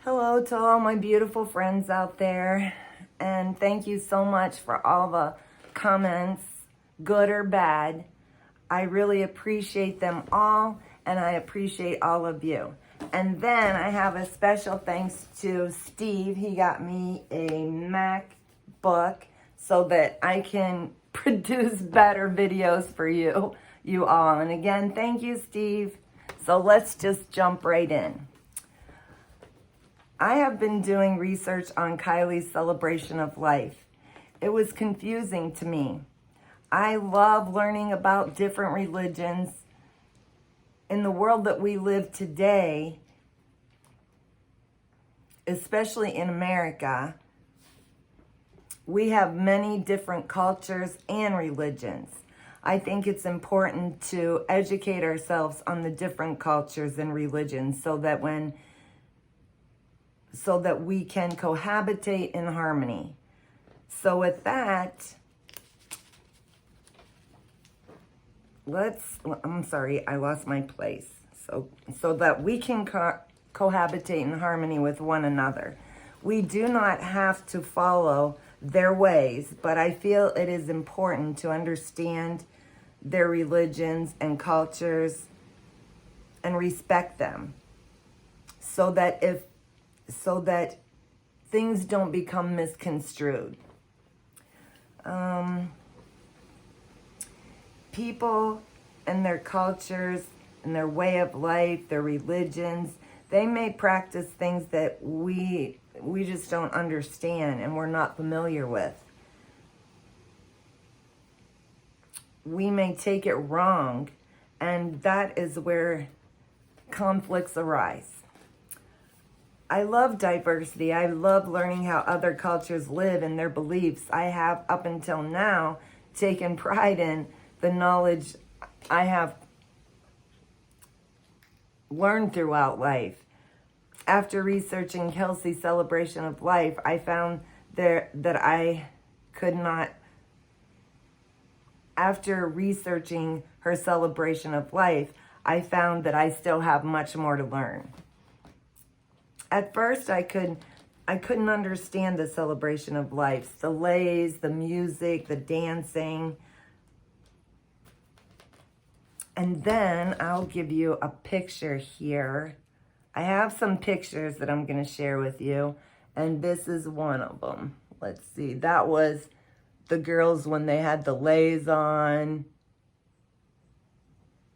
Hello to all my beautiful friends out there, and thank you so much for all the comments, good or bad. I really appreciate them all, and I appreciate all of you. And then I have a special thanks to Steve. He got me a MacBook so that I can produce better videos for you all. And again, thank you, Steve. So let's just jump right in. I have been doing research on Kiely's celebration of life. It was confusing to me. I love learning about different religions. In the world that we live today, especially in America, we have many different cultures and religions. I think it's important to educate ourselves on the different cultures and religions so that we can cohabitate in harmony. So with that, I'm sorry, I lost my place. So that we can cohabitate in harmony with one another. We do not have to follow their ways, but I feel it is important to understand their religions and cultures and respect them so that things don't become misconstrued. People and their cultures and their way of life, their religions, they may practice things that we just don't understand and we're not familiar with. We may take it wrong, and that is where conflicts arise. I love diversity. I love learning how other cultures live and their beliefs. I have, up until now, taken pride in the knowledge I have learned throughout life. After researching Kelsey's celebration of life, I found after researching her celebration of life, I found that I still have much more to learn. At first, I couldn't understand the celebration of life, the lays, the music, the dancing. And then I'll give you a picture here. I have some pictures that I'm going to share with you, and this is one of them. Let's see. That was the girls when they had the lays on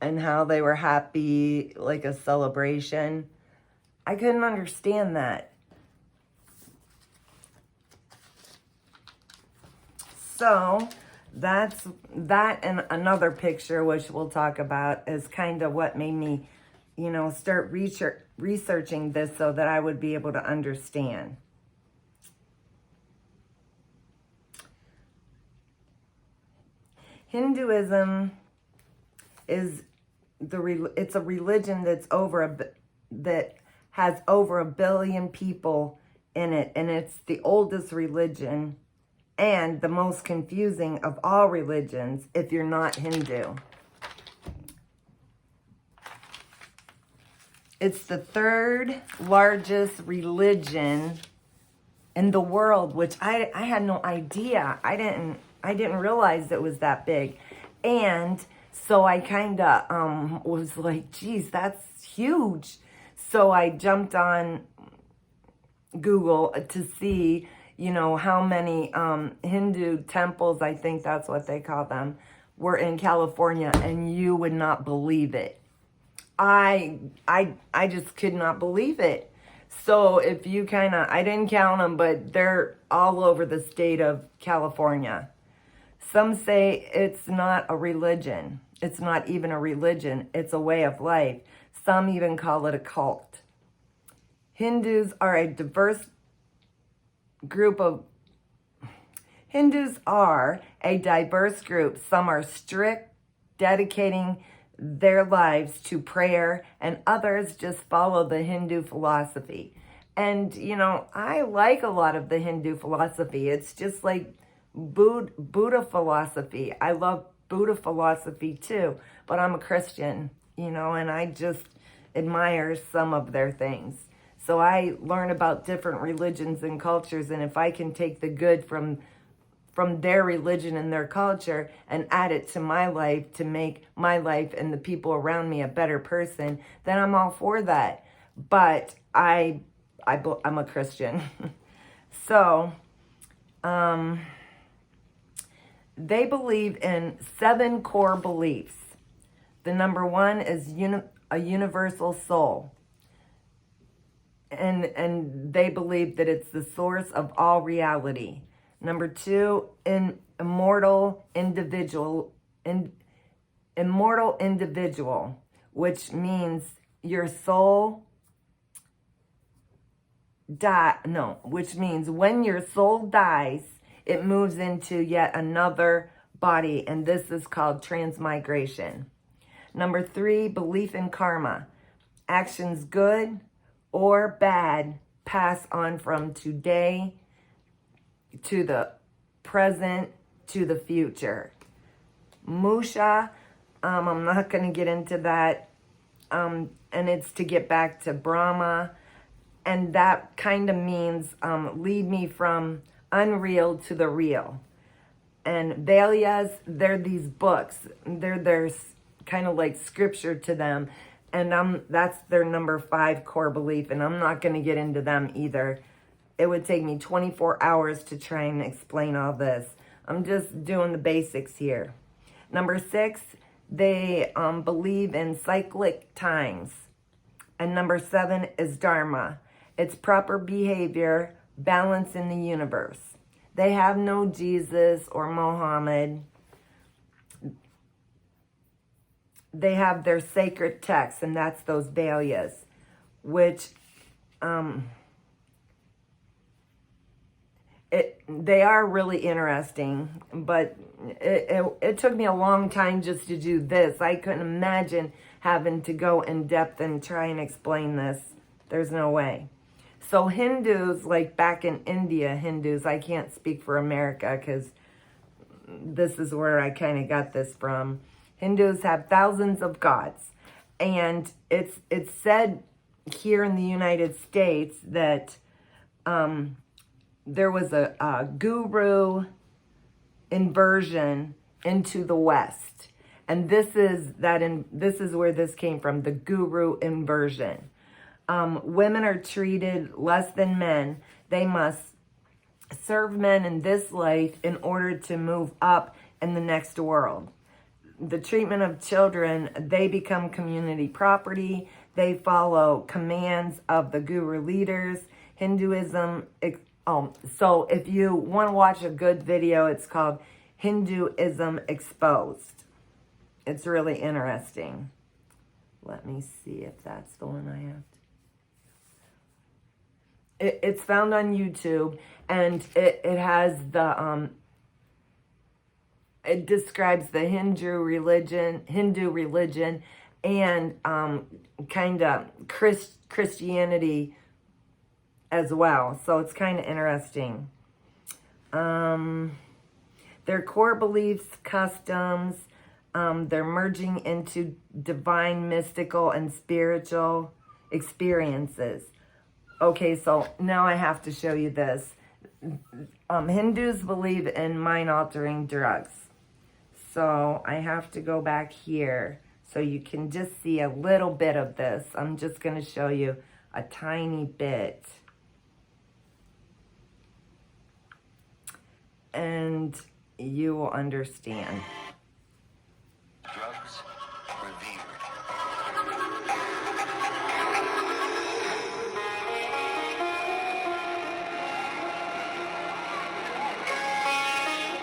and how they were happy, like a celebration. I couldn't understand that. So that and another picture, which we'll talk about, is kind of what made me, start researching this so that I would be able to understand. Hinduism is it's a religion that has over 1 billion people in it, and it's the oldest religion and the most confusing of all religions if you're not Hindu. It's the third largest religion in the world, which I had no idea. I didn't realize it was that big. And so I kind of was like, geez, that's huge. So I jumped on Google to see, how many Hindu temples, I think that's what they call them, were in California, and you would not believe it. I just could not believe it. So if you I didn't count them, but they're all over the state of California. Some say it's not a religion. It's not even a religion. It's a way of life. Some even call it a cult. Hindus are a diverse group. Some are strict, dedicating their lives to prayer, and others just follow the Hindu philosophy. And, I like a lot of the Hindu philosophy. It's just like Buddha philosophy. I love Buddha philosophy too, but I'm a Christian, and I just admire some of their things. So I learn about different religions and cultures, and if I can take the good from their religion and their culture and add it to my life to make my life and the people around me a better person, then I'm all for that. But I'm a Christian. So, they believe in 7 core beliefs. The number 1 is a universal soul. And they believe that it's the source of all reality. Number 2, immortal individual, which means your soul which means when your soul dies, it moves into yet another body, and this is called transmigration. Number 3, belief in karma. Actions good or bad pass on from today to the present to the future. Musha, I'm not going to get into that, and it's to get back to Brahma, and that kind of means lead me from unreal to the real. And Valyas, they're these books. There's kind of like scripture to them, and that's their number 5 core belief, and I'm not going to get into them either. It would take me 24 hours to try and explain all this. I'm just doing the basics here. Number 6, they believe in cyclic times. And number 7 is Dharma. It's proper behavior, balance in the universe. They have no Jesus or Mohammed. They have their sacred texts, and that's those Valyas, which they are really interesting, but it took me a long time just to do this. I couldn't imagine having to go in depth and try and explain this. There's no way. So Hindus, like back in India, Hindus, I can't speak for America because this is where I kind of got this from. Hindus have thousands of gods. And it's said here in the United States that there was a guru inversion into the West. And this is where this came from, the guru inversion. Women are treated less than men. They must serve men in this life in order to move up in the next world. The treatment of children, they become community property. They follow commands of the guru leaders. Hinduism, so if you want to watch a good video, it's called Hinduism Exposed. It's really interesting. Let me see if that's the one I have. It's found on YouTube, and it has the it describes the Hindu religion, and kind of Christianity as well. So it's kind of interesting. Their core beliefs, customs, they're merging into divine, mystical, and spiritual experiences. Okay, so now I have to show you this. Hindus believe in mind-altering drugs. So I have to go back here so you can just see a little bit of this. I'm just going to show you a tiny bit. And you will understand. Drugs revered.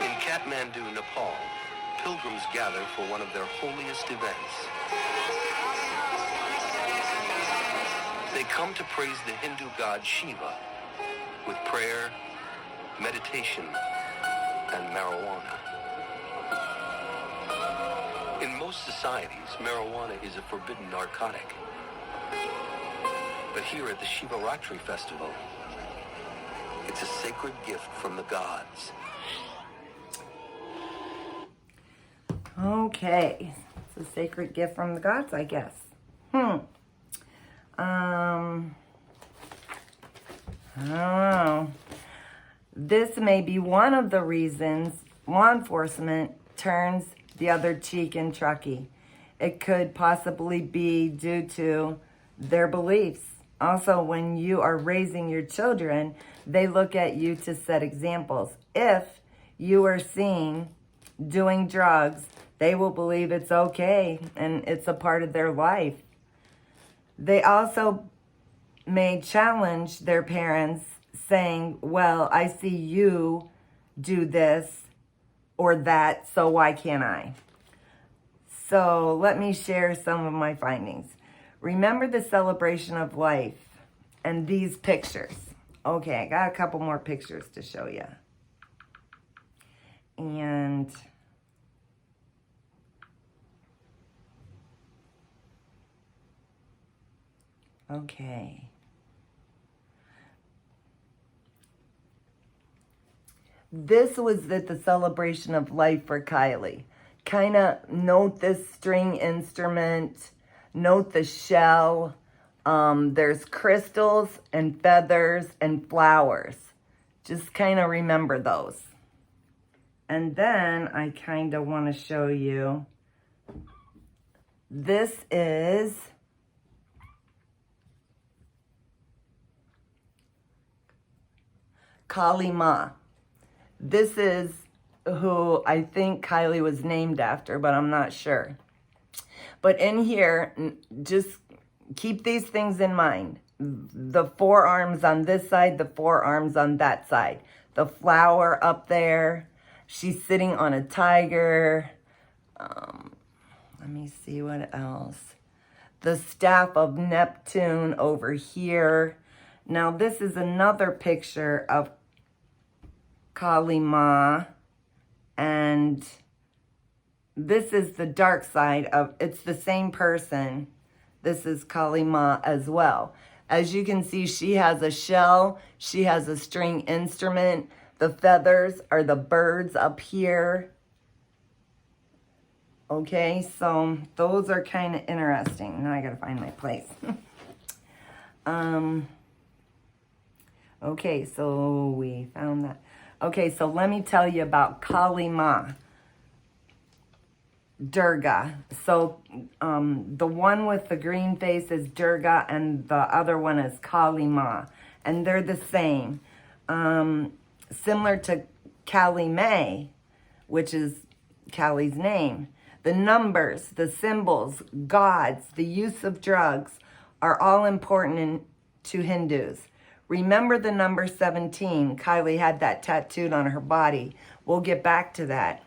In Kathmandu, Nepal, pilgrims gather for one of their holiest events. They come to praise the Hindu god Shiva with prayer, meditation, and marijuana. In most societies, marijuana is a forbidden narcotic. But here at the Shivaratri festival, it's a sacred gift from the gods. Okay, it's a sacred gift from the gods, I guess. I don't know. This may be one of the reasons law enforcement turns the other cheek in Truckee. It could possibly be due to their beliefs. Also, when you are raising your children, they look at you to set examples. If you are seen doing drugs, they will believe it's okay and it's a part of their life. They also may challenge their parents saying, well, I see you do this or that, so why can't I? So let me share some of my findings. Remember the celebration of life and these pictures. Okay, I got a couple more pictures to show you. And okay. This was at the celebration of life for Kiely. Kind of note this string instrument, note the shell. There's crystals and feathers and flowers. Just kind of remember those. And then I kind of want to show you, this is Kali Ma. This is who I think Kiely was named after, but I'm not sure. But in here, just keep these things in mind. The forearms on this side, the forearms on that side. The flower up there. She's sitting on a tiger. Let me see what else. The staff of Neptune over here. Now this is another picture of Kali Ma, and this is the dark side of, it's the same person. This is Kali Ma as well. As you can see, she has a shell, she has a string instrument. The feathers are the birds up here. Okay, so those are kind of interesting. Now I gotta find my place. Okay, so we found that. Okay, so let me tell you about Kali Ma, Durga. So the one with the green face is Durga and the other one is Kali Ma. And they're the same. Similar to Kali May, which is Kali's name. The numbers, the symbols, gods, the use of drugs are all important to Hindus. Remember the number 17. Kiely had that tattooed on her body. We'll get back to that.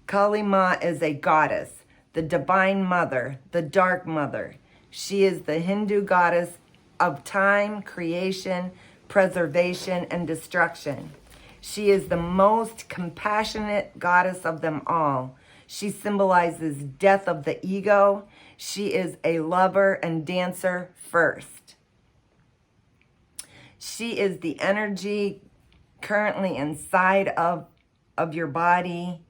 Kali Ma is a goddess, the divine mother, the dark mother. She is the Hindu goddess of time, creation, preservation, and destruction. She is the most compassionate goddess of them all. She symbolizes death of the ego. She is a lover and dancer first. She is the energy currently inside of your body.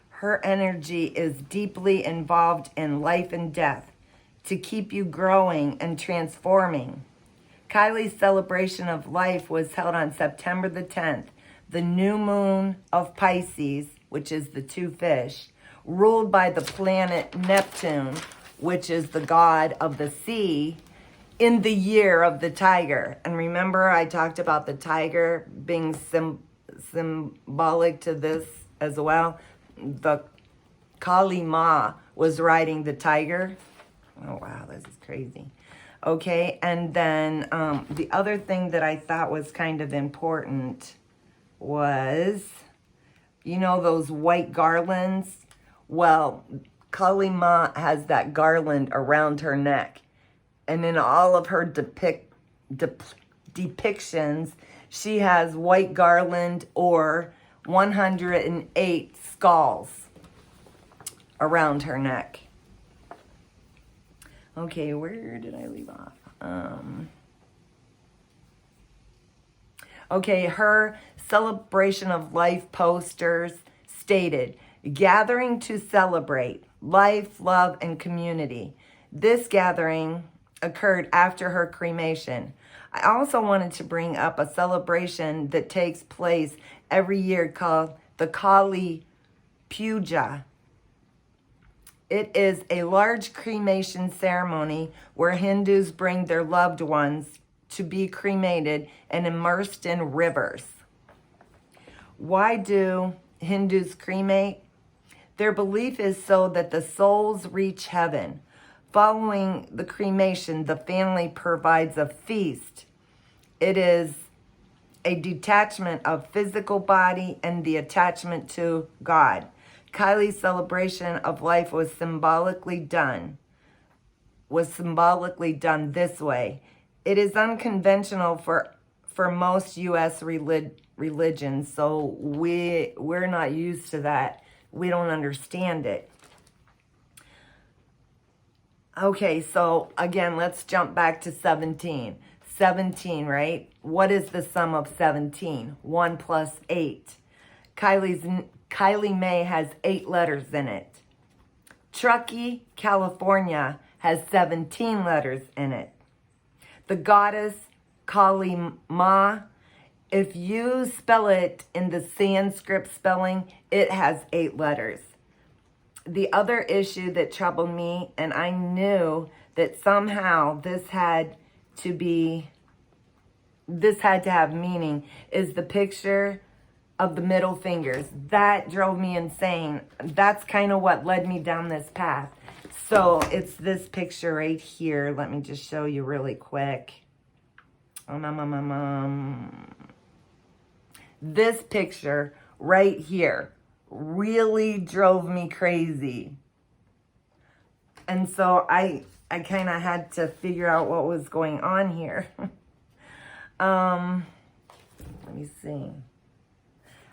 Her energy is deeply involved in life and death to keep you growing and transforming. Kiely's celebration of life was held on September the 10th. The new moon of Pisces, which is the two fish, ruled by the planet Neptune, which is the god of the sea, in the year of the tiger. And remember, I talked about the tiger being symbolic to this as well. The Kali Ma was riding the tiger. Oh, wow, this is crazy. Okay, and then the other thing that I thought was kind of important was, you know, those white garlands? Well, Kali Ma has that garland around her neck. And in all of her depictions, she has white garland or 108 skulls around her neck. Okay, where did I leave off? Okay, her celebration of life posters stated, gathering to celebrate life, love, and community. This gathering occurred after her cremation. I also wanted to bring up a celebration that takes place every year called the Kali Puja. It is a large cremation ceremony where Hindus bring their loved ones to be cremated and immersed in rivers. Why do Hindus cremate? Their belief is so that the souls reach heaven. Following the cremation, the family provides a feast. It is a detachment of physical body and the attachment to God. Kiely's celebration of life was symbolically done this way. It is unconventional for most U.S. religions, so we're not used to that. We don't understand it. Okay, so again, let's jump back to 17. 17, right? What is the sum of 17? 1 plus 8. Kiely May has 8 letters in it. Truckee, California has 17 letters in it. The goddess Kali Ma, if you spell it in the Sanskrit spelling, it has 8 letters. The other issue that troubled me, and I knew that somehow this had to have meaning, is the picture of the middle fingers. That drove me insane. That's kind of what led me down this path. So it's this picture right here. Let me just show you really quick. This picture right here really drove me crazy. And so I kind of had to figure out what was going on here. Let me see.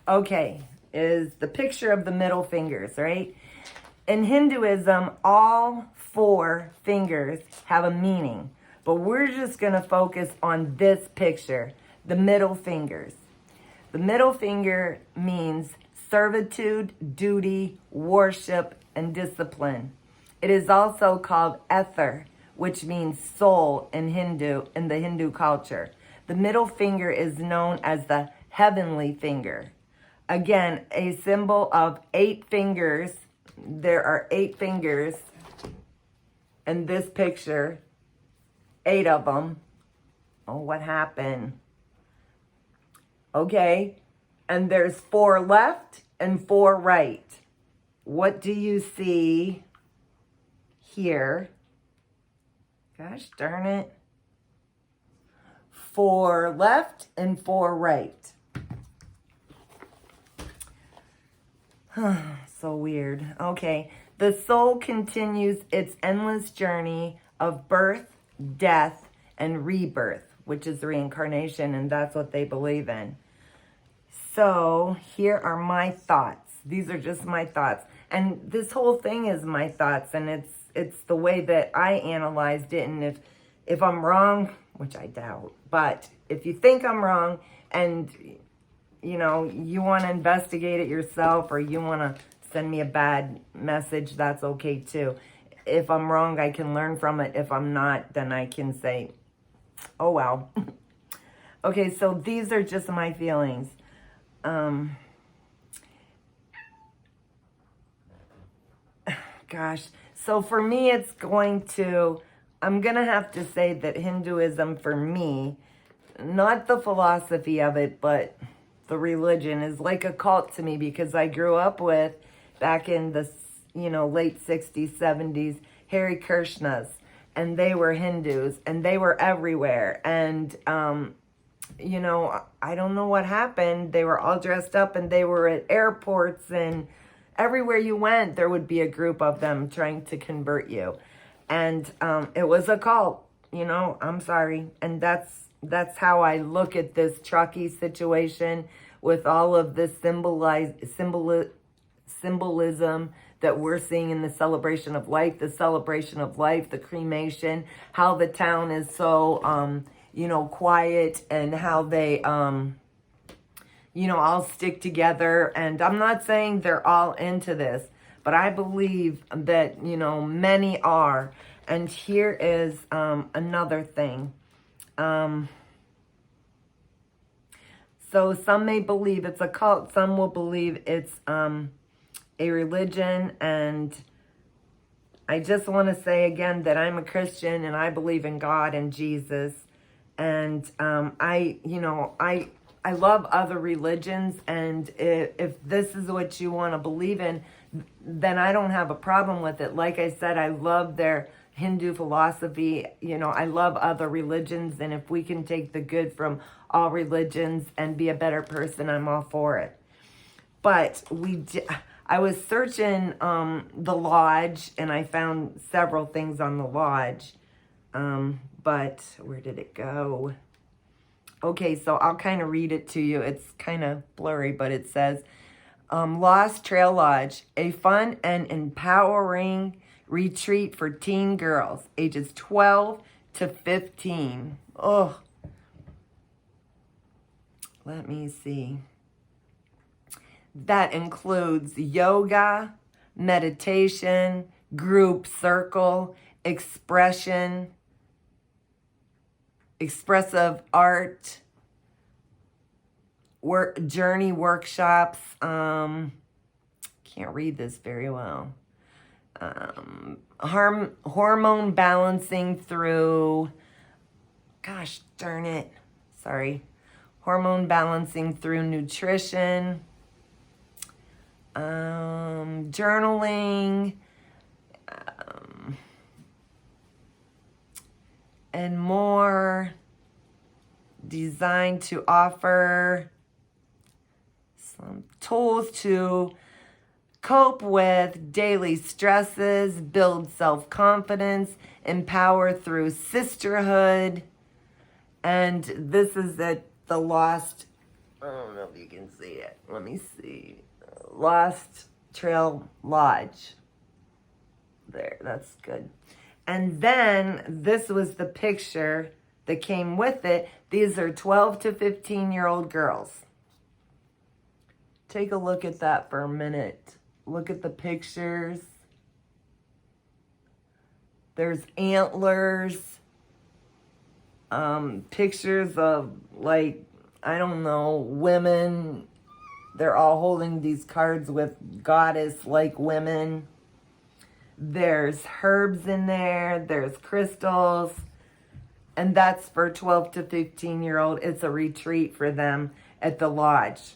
Okay, is the picture of the middle fingers, right? In Hinduism, all 4 fingers have a meaning, but we're just going to focus on this picture, the middle fingers. The middle finger means servitude, duty, worship, and discipline. It is also called ether, which means soul in the Hindu culture. The middle finger is known as the heavenly finger. Again, a symbol of 8 fingers. There are 8 fingers in this picture, 8 of them. Oh, what happened? Okay, and there's 4 left and 4 right. What do you see here? Gosh darn it. 4 left and 4 right. So weird. Okay, the soul continues its endless journey of birth, death, and rebirth, which is reincarnation, and that's what they believe in. So here are my thoughts. These are just my thoughts. And this whole thing is my thoughts, and it's the way that I analyzed it. And if I'm wrong, which I doubt, but if you think I'm wrong and you want to investigate it yourself, or you want to send me a bad message, that's okay too. If I'm wrong, I can learn from it. If I'm not, then I can say, oh well. Okay, so these are just my feelings. Gosh, so for me, I'm going to have to say that Hinduism for me, not the philosophy of it, but the religion is like a cult to me, because I grew up with, back in the, late 60s, 70s, Hare Krishnas, and they were Hindus, and they were everywhere. And, I don't know what happened. They were all dressed up, and they were at airports, and everywhere you went, there would be a group of them trying to convert you. And it was a cult, I'm sorry. And that's how I look at this Truckee situation, with all of this symbolism that we're seeing in the celebration of life, the cremation, how the town is so, quiet, and how they, all stick together. And I'm not saying they're all into this, but I believe that, many are. And here is another thing. So some may believe it's a cult. Some will believe it's a religion. And I just want to say again that I'm a Christian and I believe in God and Jesus. And I love other religions. And if this is what you want to believe in, then I don't have a problem with it. Like I said, I love their Hindu philosophy. I love other religions. And if we can take the good from all religions and be a better person, I'm all for it. But I was searching the lodge, and I found several things on the lodge. But where did it go? Okay, so I'll kind of read it to you. It's kind of blurry, but it says, Lost Trail Lodge, a fun and empowering retreat for teen girls, ages 12 to 15. Oh, let me see. That includes yoga, meditation, group circle, expression, expressive art, journey workshops. Can't read this very well. Hormone balancing through, gosh darn it, sorry. Hormone balancing through nutrition, journaling, and more, designed to offer some tools to cope with daily stresses, build self-confidence, empower through sisterhood. And this is at the Lost, I don't know if you can see it. Let me see. Lost Trail Lodge. There, that's good. And then this was the picture that came with it. These are 12 to 15-year-old girls. Take a look at that for a minute. Look at the pictures. There's antlers. Pictures of, like, I don't know, women. They're all holding these cards with goddess-like women. There's herbs in there. There's crystals. And that's for 12 to 15-year-old. It's a retreat for them at the lodge.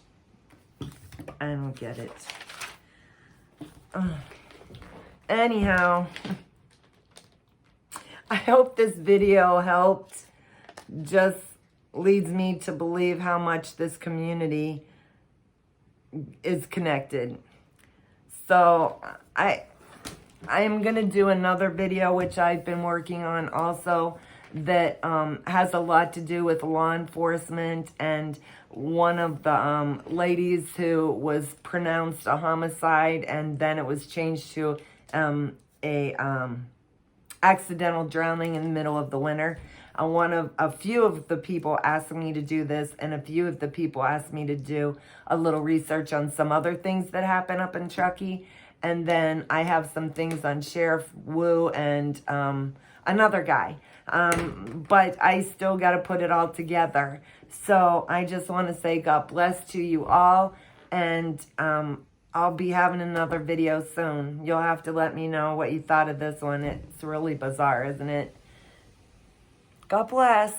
I don't get it. Anyhow, I hope this video helped. Just leads me to believe how much this community is connected. So I am going to do another video, which I've been working on also, that has a lot to do with law enforcement. And one of the ladies who was pronounced a homicide, and then it was changed to accidental drowning in the middle of the winter. A few of the people asked me to do this, and a few of the people asked me to do a little research on some other things that happen up in Truckee. And then I have some things on Sheriff Wu and another guy. But I still got to put it all together. So I just want to say God bless to you all. And I'll be having another video soon. You'll have to let me know what you thought of this one. It's really bizarre, isn't it? God bless.